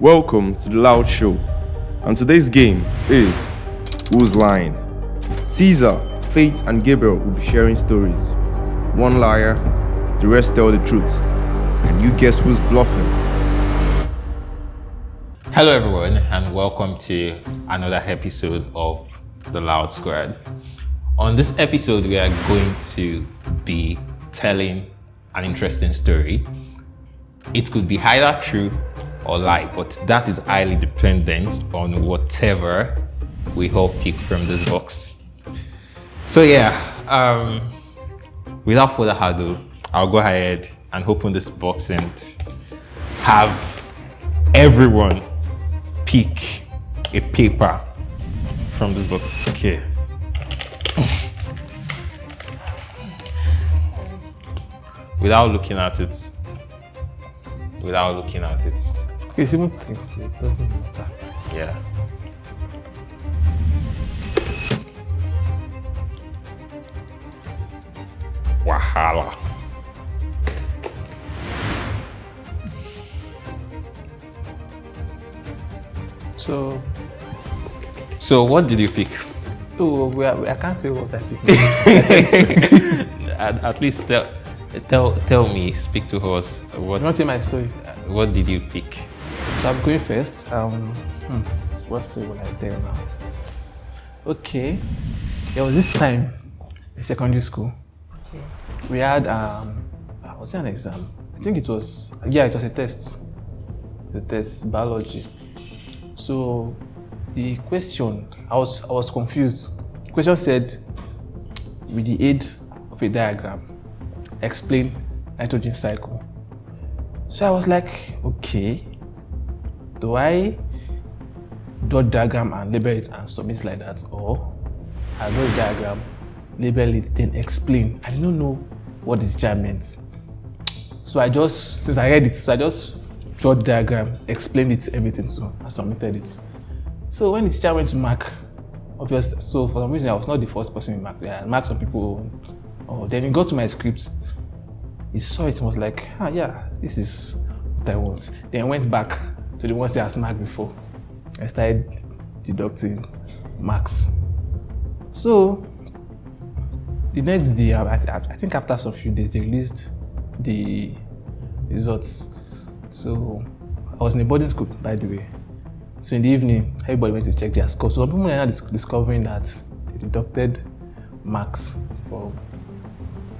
Welcome to The Loud Show, and today's game is Who's Lying? Caesar, Faith, and Gabriel will be sharing stories. One liar, the rest tell the truth. Can you guess who's bluffing? Hello everyone, and welcome to another episode of The Loud Squad. On this episode, we are going to be telling an interesting story. It could be either true or lie, but that is highly dependent on whatever we all pick from this box. So without further ado, I'll go ahead and open this box and have everyone pick a paper from this box. Okay. Without looking at it. It's even clean, so it doesn't matter. Yeah. Wahala. So what did you pick? Oh, I can't say what I picked. At least tell me, speak to us. What? Not in my story. What did you pick? So I'm going first. What story will I tell now? Okay. There was this time in secondary school. Okay. We had was it an exam? I think it was a test. The test, biology. So the question, I was confused. The question said, with the aid of a diagram, explain nitrogen cycle. So I was like, okay, do I draw diagram and label it and submit it like that, or I draw a diagram, label it, then explain? I didn't know what this teacher meant. So since I read it, I just drew the diagram, explained it, everything, so I submitted it. So when the teacher went to mark, so for some reason I was not the first person in mark. I marked some people. Then he got to my script. He saw it and was like, this is what I want. Then I went back to the ones I had marked before. I started deducting marks. So the next day, I think after some few days, they released the results. So I was in a boarding school, by the way. So in the evening, everybody went to check their score. So some people were now discovering that they deducted marks from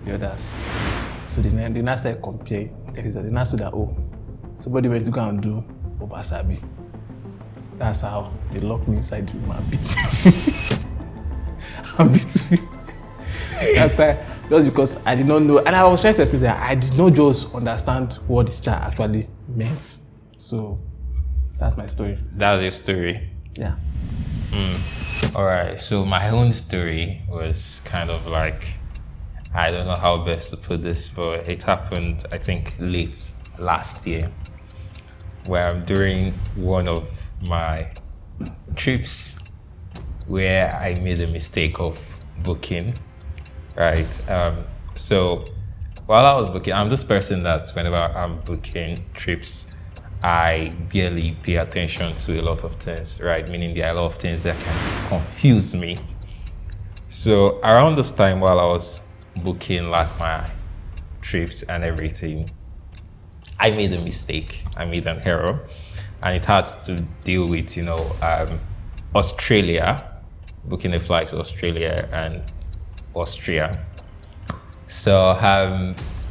the others. So they now started comparing the results. They now said that, somebody went to go and do Ovasabi. That's how they locked me inside the room and beat me. That's why, just because I did not know, and I was trying to explain that I did not just understand what this teacher actually meant. So that's my story. That's your story? Yeah. All right, so my own story was kind of like, I don't know how best to put this, but it happened, I think, late last year, where I'm during one of my trips where I made a mistake of booking, right? So while I was booking, I'm this person that whenever I'm booking trips, I barely pay attention to a lot of things, right? Meaning there are a lot of things that can confuse me. So around this time while I was booking like my trips and everything, I made a mistake. I made an error, and it had to deal with, Australia, booking a flight to Australia and Austria. So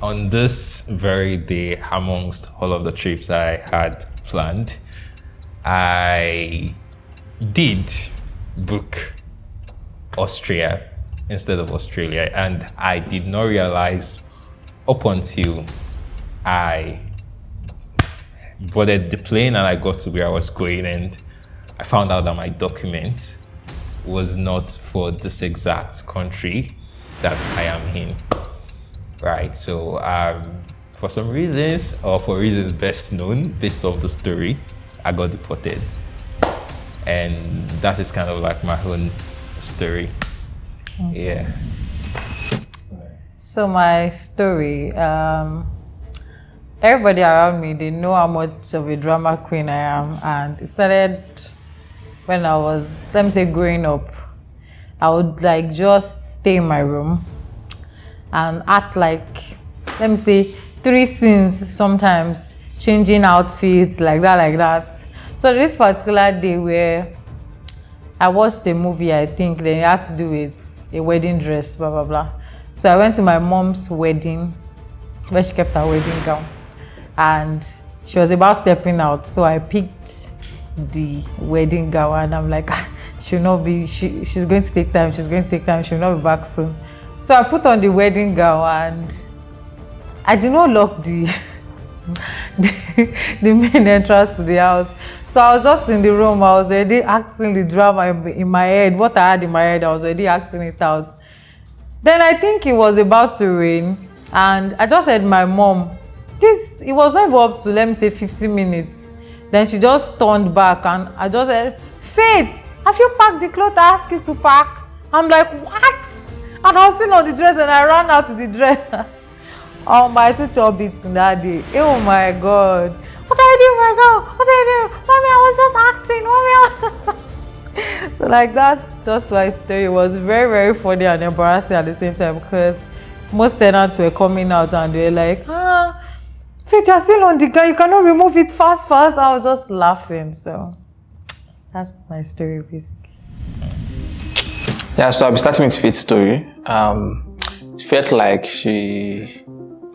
on this very day, amongst all of the trips I had planned, I did book Austria instead of Australia, and I did not realize up until I boarded the plane and I got to where I was going, and I found out that my document was not for this exact country that I am in. Right, so for some reasons, or for reasons best known, based off the story, I got deported. And that is kind of like my own story. Okay. Yeah. So my story, everybody around me, they know how much of a drama queen I am. And it started when I was, let me say, growing up. I would like just stay in my room and act like, let me say, 3 scenes sometimes, changing outfits, like that. So this particular day where I watched a movie, I think, then it had to do with a wedding dress, blah, blah, blah. So I went to my mom's wedding, where she kept her wedding gown. And she was about stepping out, so I picked the wedding gown, and I'm like, she's going to take time, she'll not be back soon. So I put on the wedding gown, and I did not lock the main entrance to the house. So I was just in the room, I was already acting the drama in my head. What I had in my head, I was already acting it out. Then I think it was about to rain, and I just said, my mom, it was not even up to, let me say, 15 minutes. Then she just turned back, and I just said, Faith, have you packed the clothes I asked you to pack? I'm like, what? And I was still on the dress, and I ran out to the dress. Oh my, 2 chop beats in that day. Oh my God. What are you doing, my girl? What are you doing? Mommy, I was just acting. So like, that's just my story. It was very, very funny and embarrassing at the same time, because most tenants were coming out and they were like, Faith, you're still on the gun, you cannot remove it fast. I was just laughing. So that's my story, basically. Yeah, so I'll be starting with Faith's story. It felt like she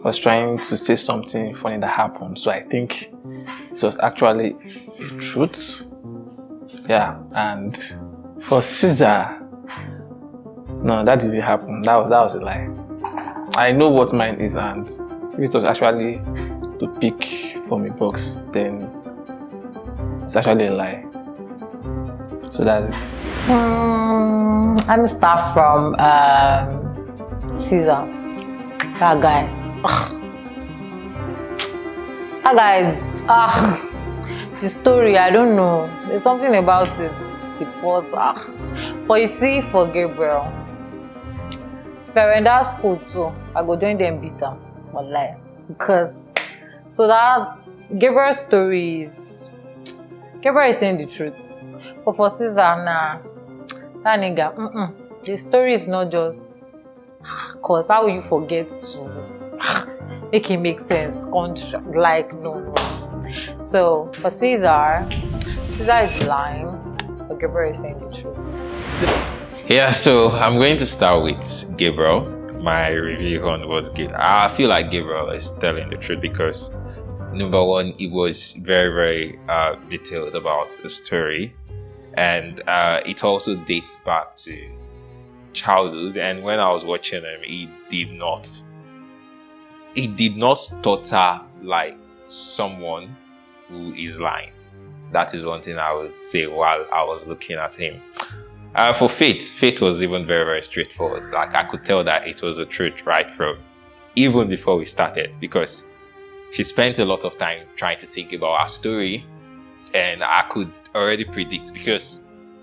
was trying to say something funny that happened. So I think it was actually a truth. Yeah, and for Caesar, no, that didn't happen. That was a lie. I know what mine is, and if it was actually to pick from a box, then it's actually a lie. So that's it. Let me start from Caesar. That guy. That guy. The story, I don't know. There's something about it. The plot. But you see, for Gabriel, parent school too, I go join them bitter. But lie. Because so that Gabriel's story is Gabriel is saying the truth. But for Caesar, nah, that nigga, the story is not just cause how will you forget to make it make sense? Like no. So for Caesar is lying, but Gabriel is saying the truth. Yeah, so I'm going to start with Gabriel. My review on what I feel like Gabriel is telling the truth because number one, it was very, very detailed about the story, and it also dates back to childhood. And when I was watching him, it did not stutter like someone who is lying. That is one thing I would say while I was looking at him. For Faith was even very, very straightforward. Like I could tell that it was the truth right from even before we started, because she spent a lot of time trying to think about our story, and I could already predict, because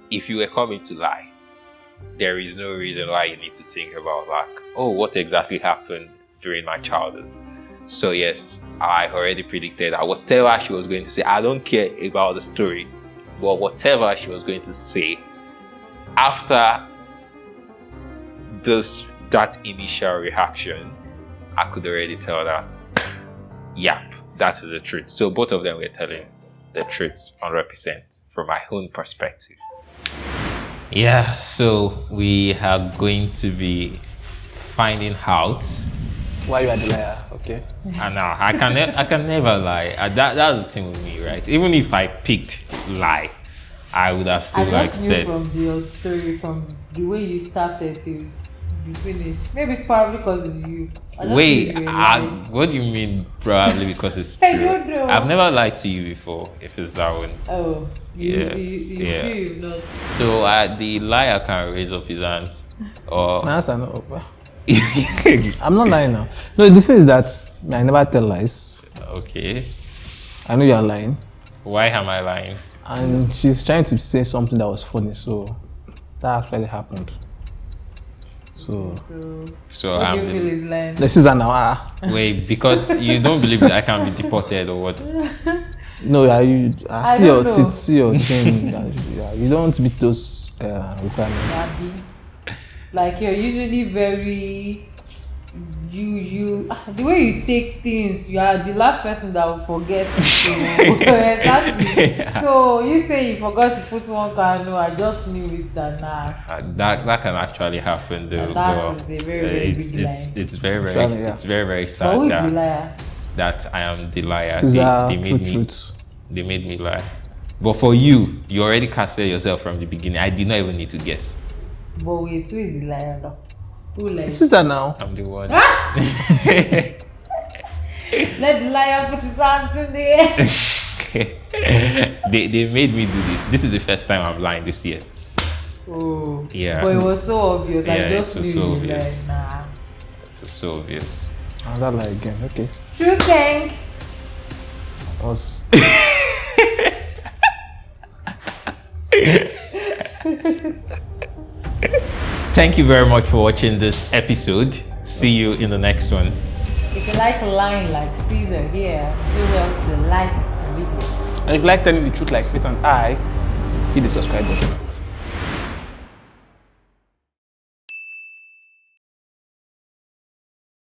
if you were coming to lie, there is no reason why you need to think about like, oh, what exactly happened during my childhood. So yes, I already predicted that whatever she was going to say, I don't care about the story, but whatever she was going to say after that initial reaction, I could already tell that, yep, that is the truth. So both of them were telling the truth 100% from my own perspective. Yeah, so we are going to be finding out why you are the liar, okay? And now I can never lie. That's the thing with me, right? Even if I picked lie, I would have still said. From your story, from the way you started till you finished. Maybe probably because it's you. Wait, what do you mean probably because it's true? I don't know. I've never lied to you before, if it's that one. Oh, you feel not. So the liar can raise up his hands. Or My hands are not up. I'm not lying now. No, this is that I never tell lies. Okay. I know you are lying. Why am I lying? And she's trying to say something that was funny, so that actually happened. So what do I'm you feel is lying? The Caesar now. wait, because you don't believe that I can be deported or what? No, I see don't your know. teeth, see your thing. You don't meet those requirements. Abi. Like you're usually very the way you take things, you are the last person that will forget. So, exactly. So you say you forgot to put one candle, I just knew it that nah. That can actually happen though. That but is a very, very it's, big lie. it's very very Actually, yeah. it's very very But sad who is that, the liar? that I am the liar. Caesar, They made truth. they made me lie. But for you already casted yourself from the beginning. I did not even need to guess. But wait, who is the liar now? Who lies? Caesar now. I'm the one. Let the liar put his hands in the air. They made me do this. This is the first time I'm lying this year. Oh. Yeah. But it was so obvious. I Yeah, just it was knew so you obvious. lied. Nah. It's so obvious. Another lie again. Okay. True thing. Was Thank you very much for watching this episode. See you in the next one. If you like lying like Caesar here, do well to like the video. and if you like telling the truth like Faith and I, hit the subscribe button.